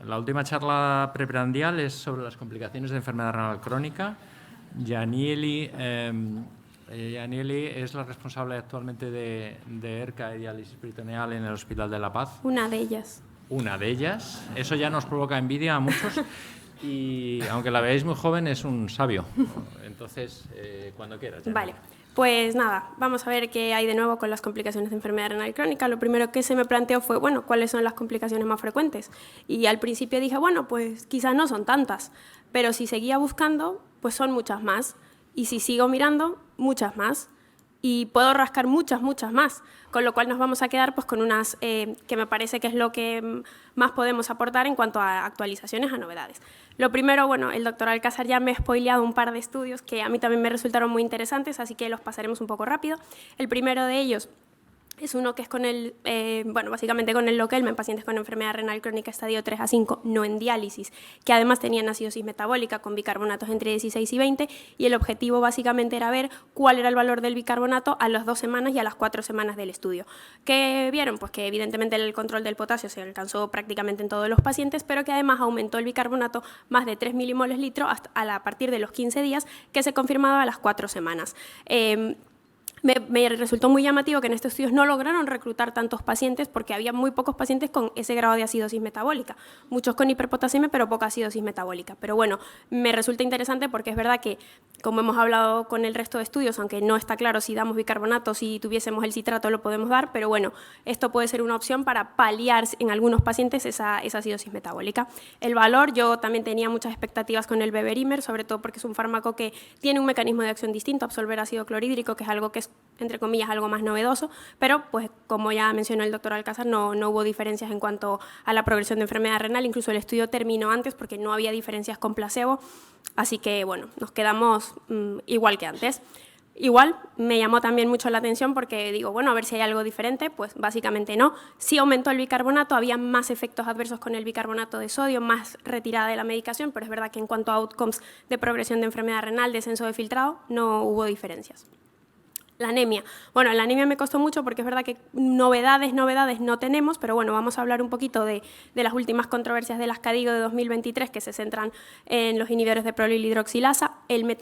La última charla preprandial es sobre las complicaciones de enfermedad renal crónica. Yanieli es la responsable actualmente de ERCA y diálisis peritoneal en el Hospital de La Paz. Una de ellas. Una de ellas. Eso ya nos provoca envidia a muchos y aunque la veáis muy joven es un sabio. Entonces, cuando quieras. Yanieli. Vale. Pues nada, vamos a ver qué hay de nuevo con las complicaciones de enfermedad renal crónica. Lo primero que se me planteó fue, bueno, ¿cuáles son las complicaciones más frecuentes? Y al principio dije, bueno, pues quizás no son tantas, pero si seguía buscando, pues son muchas más. Y si sigo mirando, muchas más. Y puedo rascar muchas más, con lo cual nos vamos a quedar pues con unas que me parece que es lo que más podemos aportar en cuanto a actualizaciones, a novedades. Lo primero, bueno, el doctor Alcázar ya me ha spoileado un par de estudios que a mí también me resultaron muy interesantes, así que los pasaremos un poco rápido. El primero de ellos es uno que es con el, básicamente con el Lokelma en pacientes con enfermedad renal crónica estadio 3 a 5, no en diálisis, que además tenían acidosis metabólica con bicarbonatos entre 16 y 20, y el objetivo básicamente era ver cuál era el valor del bicarbonato a las 2 semanas y a las 4 semanas del estudio. ¿Qué vieron? Pues que evidentemente el control del potasio se alcanzó prácticamente en todos los pacientes, pero que además aumentó el bicarbonato más de 3 milimoles litro a partir de los 15 días, que se confirmaba a las 4 semanas. Me resultó muy llamativo que en estos estudios no lograron reclutar tantos pacientes porque había muy pocos pacientes con ese grado de acidosis metabólica, muchos con hiperpotasemia pero poca acidosis metabólica. Pero bueno, me resulta interesante porque es verdad que, como hemos hablado con el resto de estudios, aunque no está claro si damos bicarbonato, si tuviésemos el citrato lo podemos dar, pero bueno, esto puede ser una opción para paliar en algunos pacientes esa acidosis metabólica. El valor, yo también tenía muchas expectativas con el Beverimer, sobre todo porque es un fármaco que tiene un mecanismo de acción distinto, absorber ácido clorhídrico, que es algo que es, entre comillas, algo más novedoso, pero pues como ya mencionó el doctor Alcázar, no hubo diferencias en cuanto a la progresión de enfermedad renal, incluso el estudio terminó antes porque no había diferencias con placebo, así que bueno, nos quedamos igual que antes. Igual me llamó también mucho la atención porque digo, bueno, a ver si hay algo diferente, pues básicamente no. Sí aumentó el bicarbonato, había más efectos adversos con el bicarbonato de sodio, más retirada de la medicación, pero es verdad que en cuanto a outcomes de progresión de enfermedad renal, descenso de filtrado, no hubo diferencias. La anemia. Bueno, la anemia me costó mucho porque es verdad que novedades no tenemos, pero bueno, vamos a hablar un poquito de las últimas controversias de las CADIGO de 2023 que se centran en los inhibidores de prolil hidroxilasa,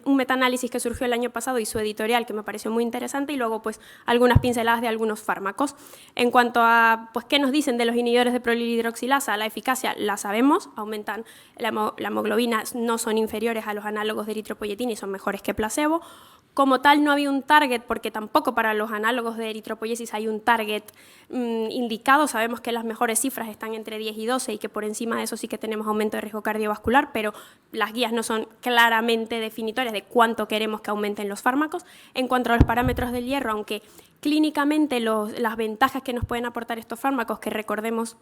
un metaanálisis que surgió el año pasado y su editorial que me pareció muy interesante y luego pues algunas pinceladas de algunos fármacos. En cuanto a pues qué nos dicen de los inhibidores de prolil hidroxilasa, la eficacia la sabemos, aumentan la hemoglobina, no son inferiores a los análogos de eritropoyetina y son mejores que placebo. Como tal, no había un target, porque tampoco para los análogos de eritropoyesis hay un target indicado. Sabemos que las mejores cifras están entre 10 y 12 y que por encima de eso sí que tenemos aumento de riesgo cardiovascular, pero las guías no son claramente definitorias de cuánto queremos que aumenten los fármacos. En cuanto a los parámetros del hierro, aunque clínicamente las ventajas que nos pueden aportar estos fármacos, que recordemos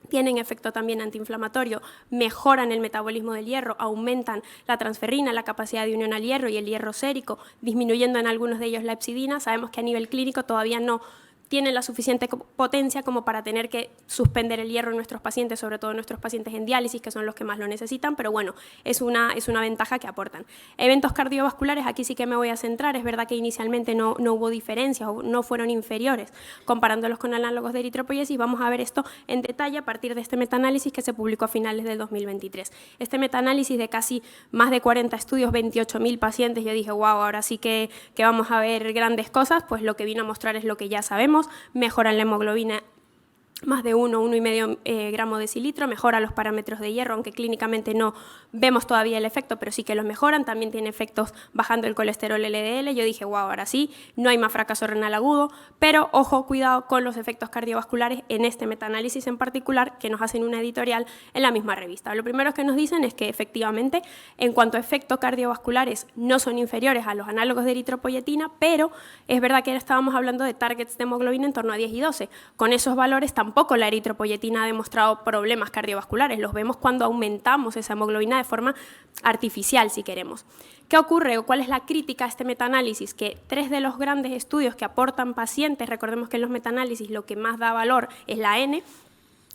tienen efecto también antiinflamatorio, mejoran el metabolismo del hierro, aumentan la transferrina, la capacidad de unión al hierro y el hierro sérico, disminuyendo en algunos de ellos la hepsidina. Sabemos que a nivel clínico todavía no tienen la suficiente potencia como para tener que suspender el hierro en nuestros pacientes, sobre todo en nuestros pacientes en diálisis, que son los que más lo necesitan, pero bueno, es una ventaja que aportan. Eventos cardiovasculares, aquí sí que me voy a centrar. Es verdad que inicialmente no hubo diferencias o no fueron inferiores comparándolos con análogos de eritropoyesis. Vamos a ver esto en detalle a partir de este metaanálisis que se publicó a finales del 2023. Este metaanálisis de casi más de 40 estudios, 28.000 pacientes, yo dije, wow, ahora sí que vamos a ver grandes cosas, pues lo que vino a mostrar es lo que ya sabemos. Mejoran la hemoglobina más de 1,5 gramo decilitro, mejora los parámetros de hierro, aunque clínicamente no vemos todavía el efecto, pero sí que los mejoran. También tiene efectos bajando el colesterol LDL. Yo dije, wow, ahora sí, no hay más fracaso renal agudo, pero ojo, cuidado con los efectos cardiovasculares en este metaanálisis en particular, que nos hacen una editorial en la misma revista. Lo primero que nos dicen es que efectivamente, en cuanto a efectos cardiovasculares, no son inferiores a los análogos de eritropoyetina, pero es verdad que estábamos hablando de targets de hemoglobina en torno a 10 y 12. Con esos valores tampoco la eritropoyetina ha demostrado problemas cardiovasculares. Los vemos cuando aumentamos esa hemoglobina de forma artificial, si queremos. ¿Qué ocurre o cuál es la crítica a este metaanálisis? Que 3 de los grandes estudios que aportan pacientes, recordemos que en los metaanálisis lo que más da valor es la N,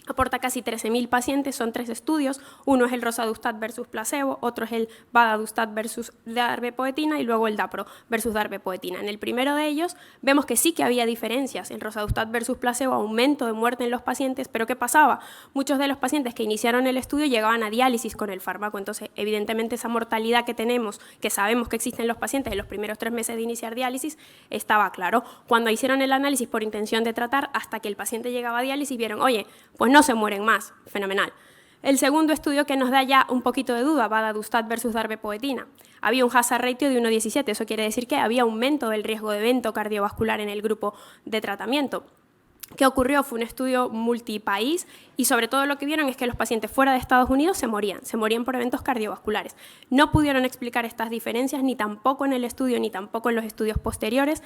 Aporta casi 13.000 pacientes, son 3 estudios. Uno es el roxadustat versus placebo, otro es el vadadustat versus darbepoetina y luego el dapro versus darbepoetina. En el primero de ellos vemos que sí que había diferencias. El roxadustat versus placebo, aumento de muerte en los pacientes, pero ¿qué pasaba? Muchos de los pacientes que iniciaron el estudio llegaban a diálisis con el fármaco, entonces evidentemente esa mortalidad que tenemos, que sabemos que existe en los pacientes en los primeros 3 meses de iniciar diálisis, estaba claro. Cuando hicieron el análisis por intención de tratar, hasta que el paciente llegaba a diálisis, vieron, oye, pues no se mueren más, fenomenal. El segundo estudio que nos da ya un poquito de duda, vadadustat versus darbepoetina. Había un hazard ratio de 1,17, eso quiere decir que había aumento del riesgo de evento cardiovascular en el grupo de tratamiento. ¿Qué ocurrió? Fue un estudio multipaís y sobre todo lo que vieron es que los pacientes fuera de Estados Unidos se morían por eventos cardiovasculares. No pudieron explicar estas diferencias ni tampoco en el estudio ni tampoco en los estudios posteriores.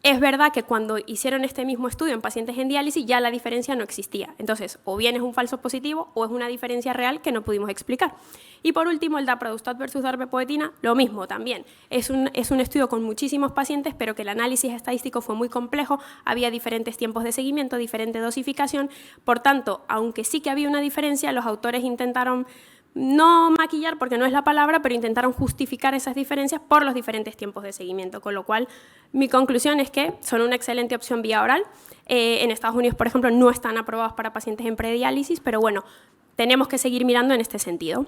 Es verdad que cuando hicieron este mismo estudio en pacientes en diálisis ya la diferencia no existía. Entonces, o bien es un falso positivo o es una diferencia real que no pudimos explicar. Y por último, el daprodustat versus darbepoetina, lo mismo también. Es un estudio con muchísimos pacientes, pero que el análisis estadístico fue muy complejo, había diferentes tiempos de seguimiento, diferente dosificación. Por tanto, aunque sí que había una diferencia, los autores intentaron no maquillar, porque no es la palabra, pero intentaron justificar esas diferencias por los diferentes tiempos de seguimiento, con lo cual mi conclusión es que son una excelente opción vía oral. En Estados Unidos, por ejemplo, no están aprobados para pacientes en prediálisis, pero bueno, tenemos que seguir mirando en este sentido.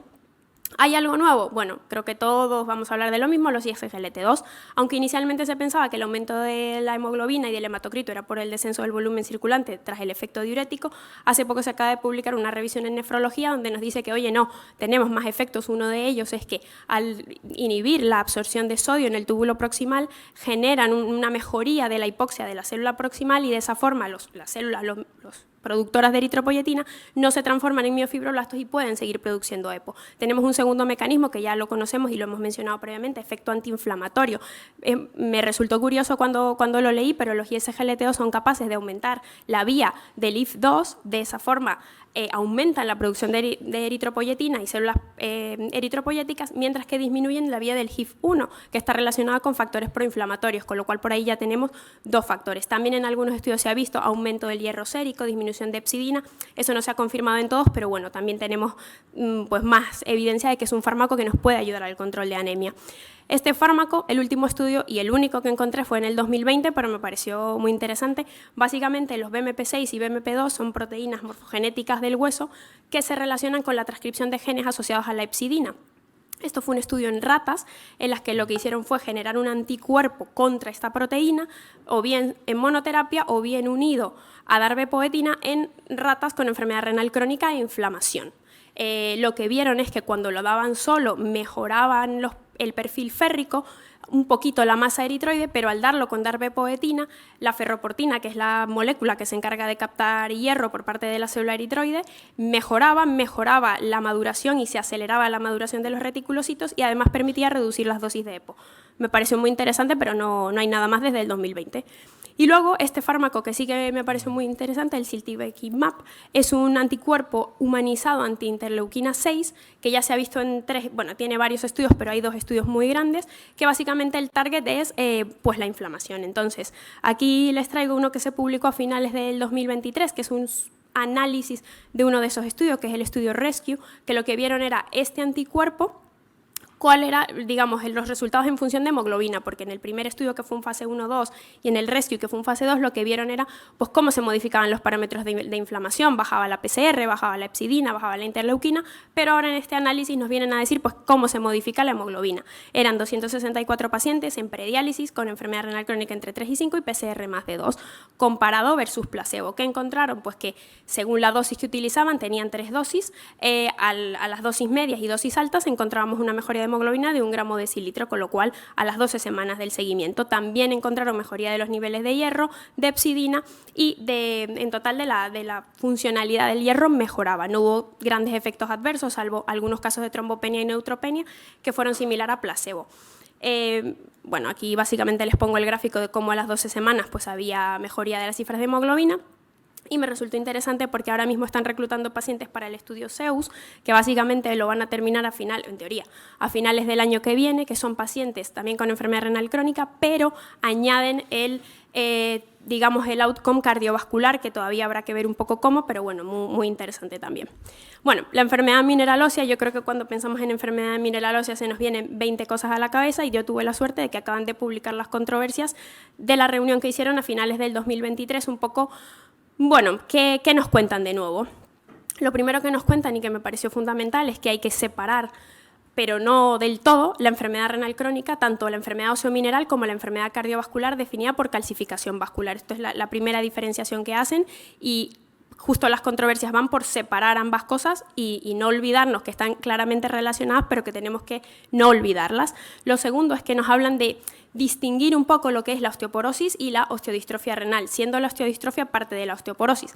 ¿Hay algo nuevo? Bueno, creo que todos vamos a hablar de lo mismo, los ISGLT2, aunque inicialmente se pensaba que el aumento de la hemoglobina y del hematocrito era por el descenso del volumen circulante tras el efecto diurético. Hace poco se acaba de publicar una revisión en nefrología donde nos dice que, oye, no, tenemos más efectos. Uno de ellos es que al inhibir la absorción de sodio en el túbulo proximal generan una mejoría de la hipoxia de la célula proximal y de esa forma las células, los productoras de eritropoyetina no se transforman en miofibroblastos y pueden seguir produciendo EPO. Tenemos un segundo mecanismo que ya lo conocemos y lo hemos mencionado previamente, efecto antiinflamatorio. Me resultó curioso cuando lo leí, pero los ISGLT2 son capaces de aumentar la vía del IF2, de esa forma aumentan la producción de eritropoyetina y células eritropoyéticas, mientras que disminuyen la vía del HIF1, que está relacionada con factores proinflamatorios, con lo cual por ahí ya tenemos 2 factores. También en algunos estudios se ha visto aumento del hierro sérico, disminución de hepcidina, eso no se ha confirmado en todos, pero bueno, también tenemos pues más evidencia de que es un fármaco que nos puede ayudar al control de anemia. Este fármaco, el último estudio y el único que encontré fue en el 2020, pero me pareció muy interesante. Básicamente los BMP6 y BMP2 son proteínas morfogenéticas del hueso que se relacionan con la transcripción de genes asociados a la hepcidina. Esto fue un estudio en ratas en las que lo que hicieron fue generar un anticuerpo contra esta proteína, o bien en monoterapia o bien unido a darbepoetina en ratas con enfermedad renal crónica e inflamación. Lo que vieron es que cuando lo daban solo mejoraban el perfil férrico, un poquito la masa eritroide, pero al darlo con darbepoetina, la ferroportina, que es la molécula que se encarga de captar hierro por parte de la célula eritroide, mejoraba la maduración y se aceleraba la maduración de los reticulocitos y además permitía reducir las dosis de EPO. Me pareció muy interesante, pero no hay nada más desde el 2020. Y luego este fármaco que sí que me pareció muy interesante, el siltivekimab, es un anticuerpo humanizado anti-interleuquina 6, que ya se ha visto en tiene varios estudios, pero hay 2 estudios muy grandes, que básicamente el target es pues la inflamación. Entonces, aquí les traigo uno que se publicó a finales del 2023, que es un análisis de uno de esos estudios, que es el estudio RESCUE, que lo que vieron era este anticuerpo, cuál era, digamos, los resultados en función de hemoglobina, porque en el primer estudio, que fue un fase 1-2, y en el RESCUE, que fue un fase 2, lo que vieron era pues cómo se modificaban los parámetros de inflamación, bajaba la PCR, bajaba la hepcidina, bajaba la interleuquina, pero ahora en este análisis nos vienen a decir pues cómo se modifica la hemoglobina. Eran 264 pacientes en prediálisis con enfermedad renal crónica entre 3 y 5 y PCR más de 2, comparado versus placebo. ¿Qué encontraron? Pues que según la dosis que utilizaban, tenían 3 dosis, a las dosis medias y dosis altas encontrábamos una mejoría de hemoglobina de 1 gramo decilitro, con lo cual a las 12 semanas del seguimiento también encontraron mejoría de los niveles de hierro, de hepcidina y en total de la funcionalidad del hierro mejoraba. No hubo grandes efectos adversos, salvo algunos casos de trombopenia y neutropenia que fueron similar a placebo. Bueno, aquí básicamente les pongo el gráfico de cómo a las 12 semanas pues había mejoría de las cifras de hemoglobina. Y me resultó interesante porque ahora mismo están reclutando pacientes para el estudio ZEUS, que básicamente lo van a terminar en teoría, a finales del año que viene, que son pacientes también con enfermedad renal crónica, pero añaden el digamos, el outcome cardiovascular, que todavía habrá que ver un poco cómo, pero bueno, muy interesante también. Bueno, la enfermedad mineral ósea, yo creo que cuando pensamos en enfermedad mineral ósea se nos vienen 20 cosas a la cabeza, y yo tuve la suerte de que acaban de publicar las controversias de la reunión que hicieron a finales del 2023, un poco, bueno, ¿qué nos cuentan de nuevo? Lo primero que nos cuentan, y que me pareció fundamental, es que hay que separar, pero no del todo, la enfermedad renal crónica, tanto la enfermedad óseo-mineral como la enfermedad cardiovascular definida por calcificación vascular. Esto es la primera diferenciación que hacen, y justo las controversias van por separar ambas cosas y no olvidarnos que están claramente relacionadas, pero que tenemos que no olvidarlas. Lo segundo es que nos hablan de distinguir un poco lo que es la osteoporosis y la osteodistrofia renal, siendo la osteodistrofia parte de la osteoporosis.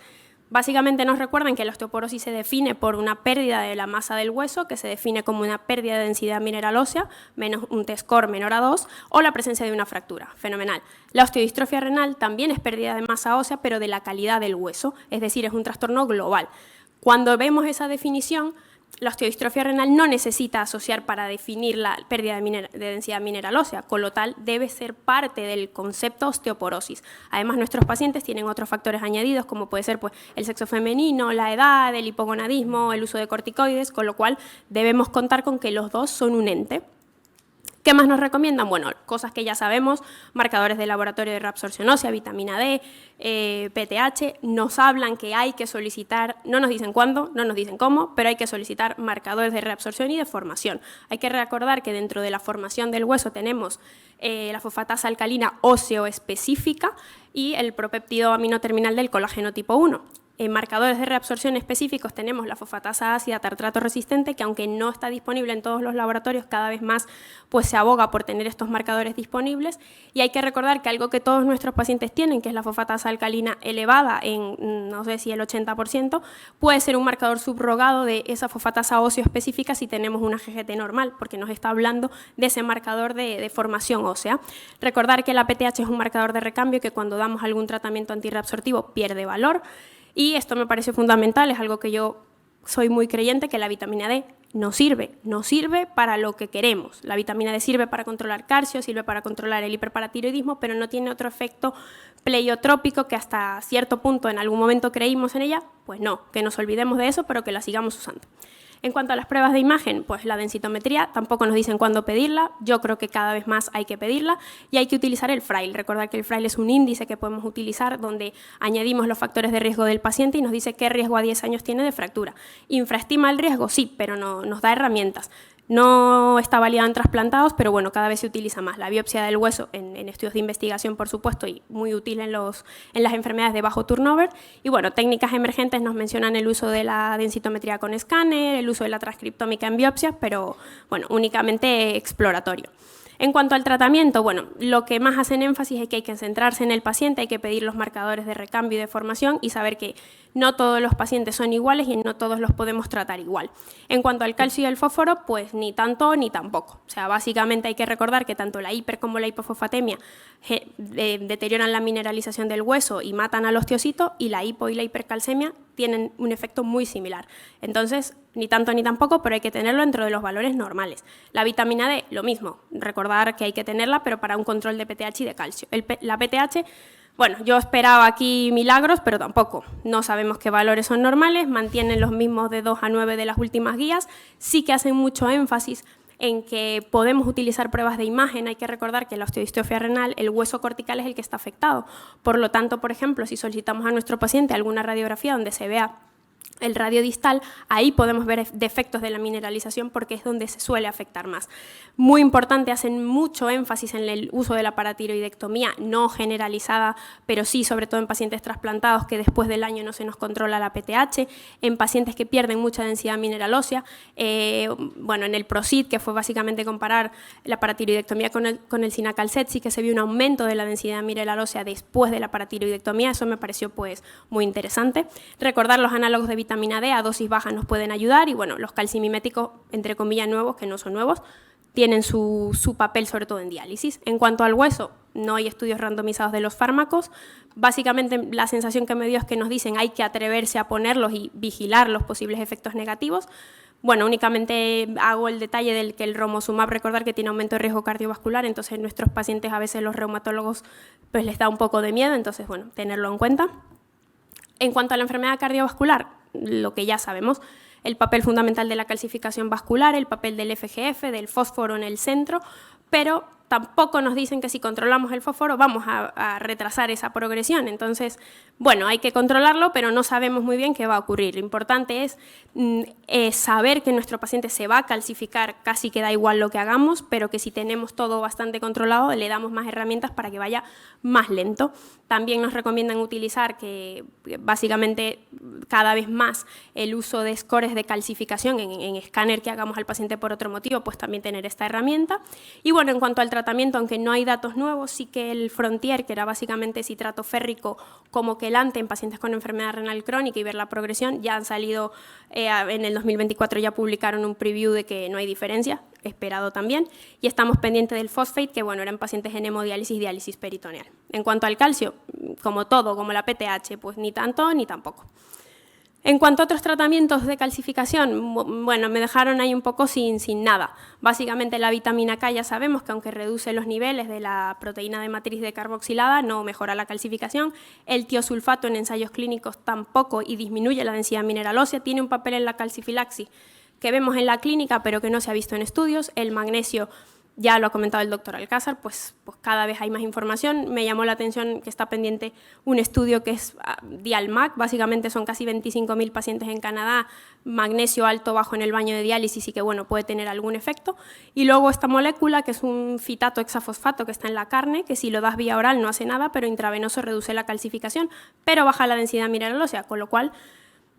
Básicamente nos recuerdan que la osteoporosis se define por una pérdida de la masa del hueso, que se define como una pérdida de densidad mineral ósea, menos un T-score menor a 2, o la presencia de una fractura. Fenomenal. La osteodistrofia renal también es pérdida de masa ósea, pero de la calidad del hueso, es decir, es un trastorno global. Cuando vemos esa definición, la osteodistrofia renal no necesita asociar para definir la pérdida de densidad mineral ósea, con lo tal debe ser parte del concepto osteoporosis. Además, nuestros pacientes tienen otros factores añadidos, como puede ser pues, el sexo femenino, la edad, el hipogonadismo, el uso de corticoides, con lo cual debemos contar con que los dos son un ente. ¿Qué más nos recomiendan? Bueno, cosas que ya sabemos, marcadores de laboratorio de reabsorción ósea, vitamina D, PTH, nos hablan que hay que solicitar, no nos dicen cuándo, no nos dicen cómo, pero hay que solicitar marcadores de reabsorción y de formación. Hay que recordar que dentro de la formación del hueso tenemos la fosfatasa alcalina óseo específica y el propéptido aminoterminal del colágeno tipo 1. En marcadores de reabsorción específicos tenemos la fosfatasa ácida tartrato resistente, que aunque no está disponible en todos los laboratorios, cada vez más pues, se aboga por tener estos marcadores disponibles. Y hay que recordar que algo que todos nuestros pacientes tienen, que es la fosfatasa alcalina elevada en, no sé si el 80%, puede ser un marcador subrogado de esa fosfatasa óseo específica si tenemos una GGT normal, porque nos está hablando de ese marcador de formación ósea. Recordar que la PTH es un marcador de recambio que cuando damos algún tratamiento antirreabsortivo pierde valor. Y esto me parece fundamental, es algo que yo soy muy creyente, que la vitamina D nos sirve para lo que queremos. La vitamina D sirve para controlar calcio, sirve para controlar el hiperparatiroidismo, pero no tiene otro efecto pleiotrópico que hasta cierto punto en algún momento creímos en ella. Pues no, que nos olvidemos de eso, pero que la sigamos usando. En cuanto a las pruebas de imagen, pues la densitometría, tampoco nos dicen cuándo pedirla, yo creo que cada vez más hay que pedirla y hay que utilizar el Frail. Recordar que el Frail es un índice que podemos utilizar donde añadimos los factores de riesgo del paciente y nos dice qué riesgo a 10 años tiene de fractura. ¿Infraestima el riesgo? Sí, pero no, nos da herramientas. No está validado en trasplantados, pero bueno, cada vez se utiliza más. La biopsia del hueso en estudios de investigación, por supuesto, y muy útil en las enfermedades de bajo turnover. Y bueno, técnicas emergentes nos mencionan el uso de la densitometría con escáner, el uso de la transcriptómica en biopsias, pero bueno, únicamente exploratorio. En cuanto al tratamiento, bueno, lo que más hacen énfasis es que hay que centrarse en el paciente, hay que pedir los marcadores de recambio y de formación y saber que no todos los pacientes son iguales y no todos los podemos tratar igual. En cuanto al calcio y el fósforo, pues ni tanto ni tampoco. O sea, básicamente hay que recordar que tanto la hiper como la hipofosfatemia deterioran la mineralización del hueso y matan al osteocito, y la hipo y la hipercalcemia tienen un efecto muy similar. Entonces, ni tanto ni tampoco, pero hay que tenerlo dentro de los valores normales. La vitamina D, lo mismo, recordar que hay que tenerla, pero para un control de PTH y de calcio. La PTH, bueno, yo esperaba aquí milagros, pero tampoco. No sabemos qué valores son normales, mantienen los mismos de 2 a 9 de las últimas guías, sí que hacen mucho énfasis en que podemos utilizar pruebas de imagen. Hay que recordar que la osteodistrofia renal, el hueso cortical es el que está afectado. Por lo tanto, por ejemplo, si solicitamos a nuestro paciente alguna radiografía donde se vea el radio distal, ahí podemos ver defectos de la mineralización porque es donde se suele afectar más. Muy importante, hacen mucho énfasis en el uso de la paratiroidectomía, no generalizada, pero sí, sobre todo en pacientes trasplantados que después del año no se nos controla la PTH, en pacientes que pierden mucha densidad mineral ósea. Bueno, en el PROCID, que fue básicamente comparar la paratiroidectomía con el Cinacalcet, sí que se vio un aumento de la densidad mineral ósea después de la paratiroidectomía, eso me pareció pues muy interesante. Recordar los análogos de vitamina D a dosis bajas nos pueden ayudar y bueno, los calcimiméticos, entre comillas nuevos, que no son nuevos, tienen su papel sobre todo en diálisis. En cuanto al hueso, no hay estudios randomizados de los fármacos. Básicamente la sensación que me dio es que nos dicen hay que atreverse a ponerlos y vigilar los posibles efectos negativos. Bueno, únicamente hago el detalle del que el romosumab, recordar que tiene aumento de riesgo cardiovascular, entonces nuestros pacientes, a veces los reumatólogos, pues les da un poco de miedo, entonces, bueno, tenerlo en cuenta. En cuanto a la enfermedad cardiovascular, lo que ya sabemos, el papel fundamental de la calcificación vascular, el papel del FGF, del fósforo en el centro, pero tampoco nos dicen que si controlamos el fósforo vamos a retrasar esa progresión. Entonces, bueno, hay que controlarlo, pero no sabemos muy bien qué va a ocurrir. Lo importante es saber que nuestro paciente se va a calcificar, casi que da igual lo que hagamos, pero que si tenemos todo bastante controlado, le damos más herramientas para que vaya más lento. También nos recomiendan utilizar que básicamente cada vez más el uso de scores de calcificación en escáner que hagamos al paciente por otro motivo, pues también tener esta herramienta. Y bueno, en cuanto al tratamiento, aunque no hay datos nuevos, sí que el Frontier, que era básicamente citrato férrico como quelante en pacientes con enfermedad renal crónica y ver la progresión, ya han salido en el 2024, ya publicaron un preview de que no hay diferencia, esperado también, y estamos pendientes del fosfate, que bueno, eran pacientes en hemodiálisis y diálisis peritoneal. En cuanto al calcio, como todo, como la PTH, pues ni tanto ni tampoco. En cuanto a otros tratamientos de calcificación, bueno, me dejaron ahí un poco sin nada. Básicamente la vitamina K ya sabemos que aunque reduce los niveles de la proteína de matriz decarboxilada, no mejora la calcificación. El tiosulfato en ensayos clínicos tampoco y disminuye la densidad mineral ósea, tiene un papel en la calcifilaxis que vemos en la clínica pero que no se ha visto en estudios. El magnesio, ya lo ha comentado el doctor Alcázar, pues cada vez hay más información. Me llamó la atención que está pendiente un estudio que es DIAL-MAC, básicamente son casi 25.000 pacientes en Canadá, magnesio alto bajo en el baño de diálisis y que bueno, puede tener algún efecto. Y luego esta molécula que es un fitato hexafosfato que está en la carne, que si lo das vía oral no hace nada, pero intravenoso reduce la calcificación, pero baja la densidad mineral ósea, con lo cual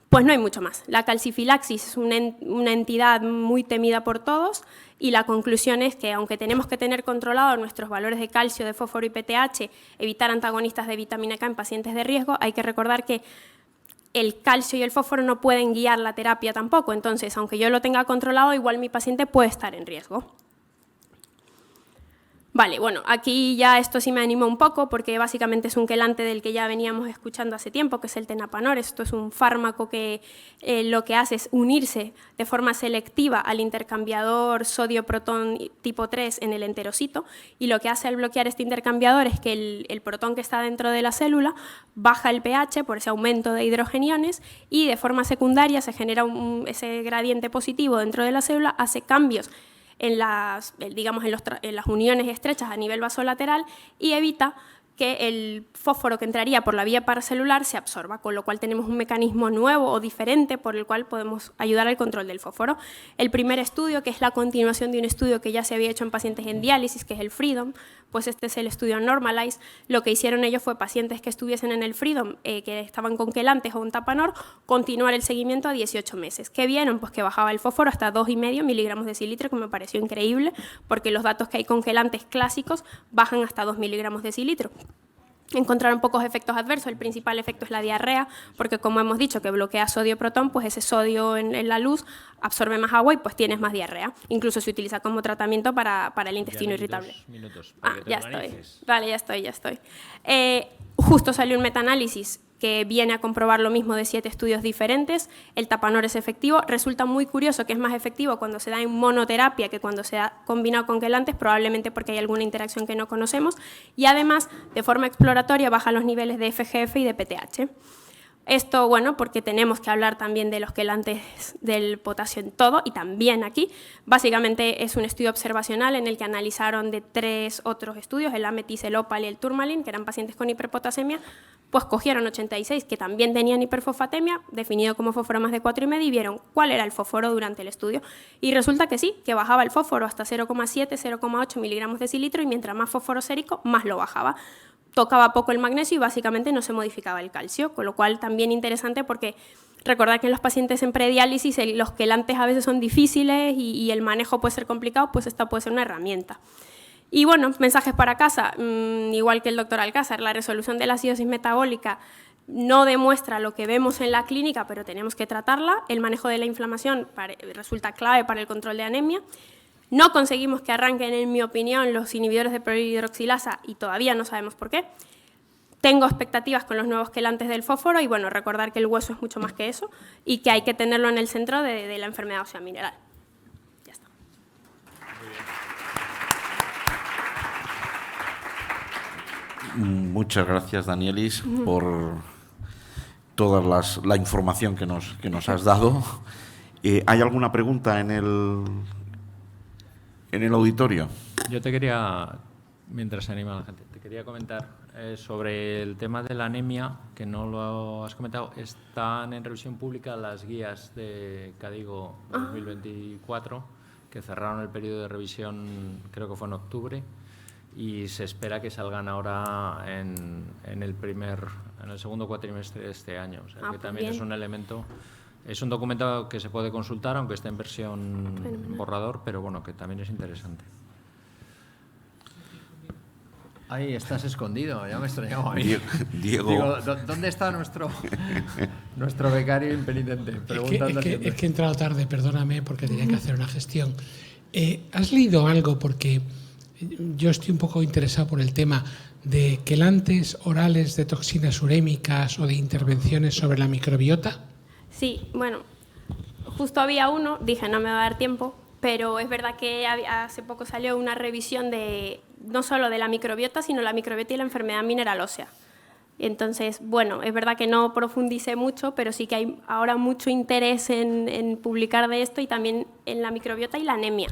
pues no hay mucho más. La calcifilaxis es una entidad muy temida por todos y la conclusión es que, aunque tenemos que tener controlados nuestros valores de calcio, de fósforo y PTH, evitar antagonistas de vitamina K en pacientes de riesgo, hay que recordar que el calcio y el fósforo no pueden guiar la terapia tampoco. Entonces, aunque yo lo tenga controlado, igual mi paciente puede estar en riesgo. Vale, bueno, aquí ya esto sí me animó un poco porque básicamente es un quelante del que ya veníamos escuchando hace tiempo, que es el tenapanor. Esto es un fármaco que lo que hace es unirse de forma selectiva al intercambiador sodio-protón tipo 3 en el enterocito, y lo que hace al bloquear este intercambiador es que el protón que está dentro de la célula baja el pH por ese aumento de hidrogeniones y de forma secundaria se genera ese gradiente positivo dentro de la célula, hace cambios en las uniones estrechas a nivel vasolateral y evita que el fósforo que entraría por la vía paracelular se absorba, con lo cual tenemos un mecanismo nuevo o diferente por el cual podemos ayudar al control del fósforo. El primer estudio, que es la continuación de un estudio que ya se había hecho en pacientes en diálisis, que es el Freedom, pues este es el estudio Normalize. Lo que hicieron ellos fue pacientes que estuviesen en el Freedom, que estaban con quelantes o un tapanor, continuar el seguimiento a 18 meses. ¿Qué vieron? Pues que bajaba el fósforo hasta 2,5 miligramos de decilitro, que me pareció increíble, porque los datos que hay con quelantes clásicos bajan hasta 2 miligramos de decilitro. Encontraron pocos efectos adversos. El principal efecto es la diarrea, porque como hemos dicho que bloquea sodio-protón, pues ese sodio en la luz absorbe más agua y pues tienes más diarrea. Incluso se utiliza como tratamiento para el intestino irritable. Ya estoy. Vale, ya estoy. Justo salió un metaanálisis que viene a comprobar lo mismo de 7 estudios diferentes. El tapanor es efectivo. Resulta muy curioso que es más efectivo cuando se da en monoterapia que cuando se da combinado con quelantes, probablemente porque hay alguna interacción que no conocemos. Y además, de forma exploratoria, baja los niveles de FGF y de PTH. Esto, bueno, porque tenemos que hablar también de los quelantes del potasio en todo, y también aquí. Básicamente es un estudio observacional en el que analizaron de 3 otros estudios, el Ametis, el Opal y el Tourmaline, que eran pacientes con hiperpotasemia, pues cogieron 86 que también tenían hiperfosfatemia, definido como fósforo más de 4,5, y vieron cuál era el fósforo durante el estudio. Y resulta que sí, que bajaba el fósforo hasta 0,7, 0,8 miligramos de decilitro, y mientras más fósforo sérico, más lo bajaba. Tocaba poco el magnesio y básicamente no se modificaba el calcio, con lo cual también interesante porque recordad que en los pacientes en prediálisis los quelantes a veces son difíciles y el manejo puede ser complicado, pues esta puede ser una herramienta. Y bueno, mensajes para casa, igual que el doctor Alcázar, la resolución de la acidosis metabólica no demuestra lo que vemos en la clínica, pero tenemos que tratarla. El manejo de la inflamación resulta clave para el control de anemia. No conseguimos que arranquen, en mi opinión, los inhibidores de prohidroxilasa y todavía no sabemos por qué. tengo expectativas con los nuevos quelantes del fósforo y, bueno, recordar que el hueso es mucho más que eso y que hay que tenerlo en el centro de la enfermedad ósea mineral. Ya está. Muchas gracias, Danielis, por toda la información que nos has dado. ¿Hay alguna pregunta en el auditorio? Yo te quería, mientras se anima la gente, te quería comentar sobre el tema de la anemia, que no lo has comentado. Están en revisión pública las guías de CADIGO 2024, que cerraron el periodo de revisión, creo que fue en octubre, y se espera que salgan ahora en el segundo cuatrimestre de este año. O sea, que también es un elemento, es un documento que se puede consultar, aunque esté en versión borrador, pero bueno, que también es interesante. Ahí estás escondido, ya me extrañaba a mí. Diego. Digo, ¿dónde está nuestro becario impenitente? Es que he entrado tarde, perdóname, porque tenía que hacer una gestión. ¿Has leído algo? Porque yo estoy un poco interesado por el tema de quelantes orales de toxinas urémicas o de intervenciones sobre la microbiota. Sí, bueno, justo había uno, dije no me va a dar tiempo, pero es verdad que hace poco salió una revisión de no solo de la microbiota, sino la microbiota y la enfermedad mineral ósea. Entonces, bueno, es verdad que no profundicé mucho, pero sí que hay ahora mucho interés en publicar de esto y también en la microbiota y la anemia.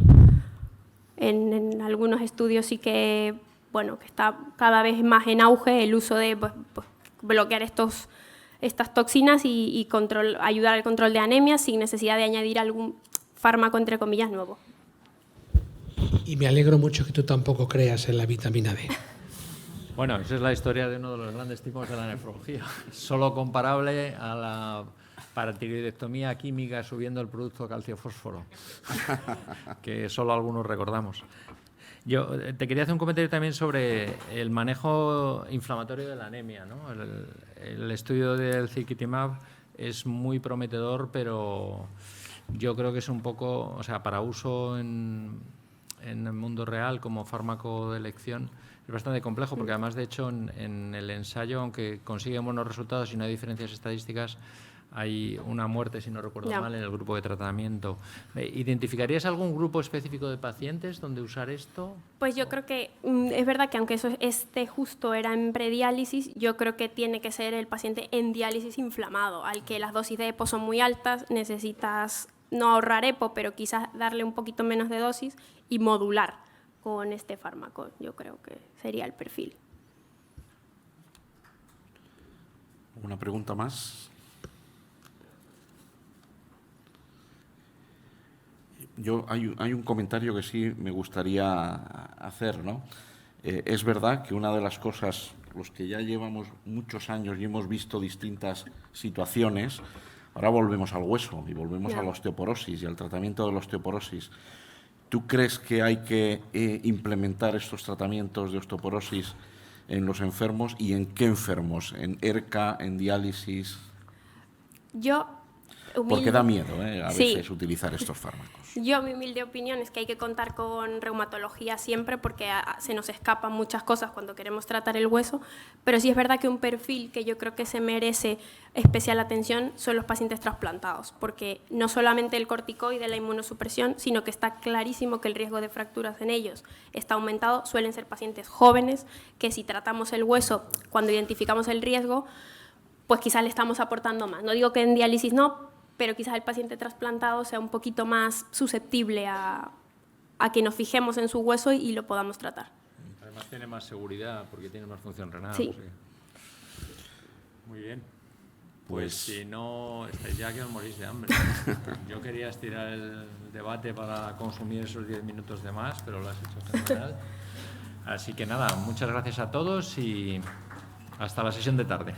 En algunos estudios sí que, bueno, que está cada vez más en auge el uso de bloquear estas toxinas y ayudar al control de anemia sin necesidad de añadir algún fármaco, entre comillas, nuevo. Y me alegro mucho que tú tampoco creas en la vitamina D. Bueno, esa es la historia de uno de los grandes tipos de la nefrología, solo comparable a la paratiroidectomía química subiendo el producto calcio-fósforo, que solo algunos recordamos. Yo te quería hacer un comentario también sobre el manejo inflamatorio de la anemia, ¿no? El estudio del ziquitimab es muy prometedor, pero yo creo que es un poco, o sea, para uso en el mundo real como fármaco de elección es bastante complejo, porque además, de hecho, en el ensayo, aunque consiguen buenos resultados y no hay diferencias estadísticas, hay una muerte, si no recuerdo mal, en el grupo de tratamiento. ¿Identificarías algún grupo específico de pacientes donde usar esto? Pues yo creo que es verdad que aunque justo era en prediálisis, yo creo que tiene que ser el paciente en diálisis inflamado, al que las dosis de EPO son muy altas, necesitas no ahorrar EPO, pero quizás darle un poquito menos de dosis y modular con este fármaco. Yo creo que sería el perfil. ¿Una pregunta más? Hay un comentario que sí me gustaría hacer, ¿no? Es verdad que una de las cosas, los que ya llevamos muchos años y hemos visto distintas situaciones, ahora volvemos al hueso y volvemos a la osteoporosis y al tratamiento de la osteoporosis. ¿Tú crees que hay que implementar estos tratamientos de osteoporosis en los enfermos y en qué enfermos? ¿En ERCA, en diálisis? Porque da miedo, a veces utilizar estos fármacos. Yo, mi humilde opinión es que hay que contar con reumatología siempre, porque se nos escapan muchas cosas cuando queremos tratar el hueso, pero sí es verdad que un perfil que yo creo que se merece especial atención son los pacientes trasplantados, porque no solamente el corticoide, la inmunosupresión, sino que está clarísimo que el riesgo de fracturas en ellos está aumentado. Suelen ser pacientes jóvenes que, si tratamos el hueso cuando identificamos el riesgo, pues quizás le estamos aportando más. No digo que en diálisis no, pero quizás el paciente trasplantado sea un poquito más susceptible a que nos fijemos en su hueso y lo podamos tratar. Además tiene más seguridad porque tiene más función renal. Sí. Sí. Muy bien. Pues si no, ya que os morís de hambre. Yo quería estirar el debate para consumir esos 10 minutos de más, pero lo has hecho fenomenal. Así que nada, muchas gracias a todos y hasta la sesión de tarde.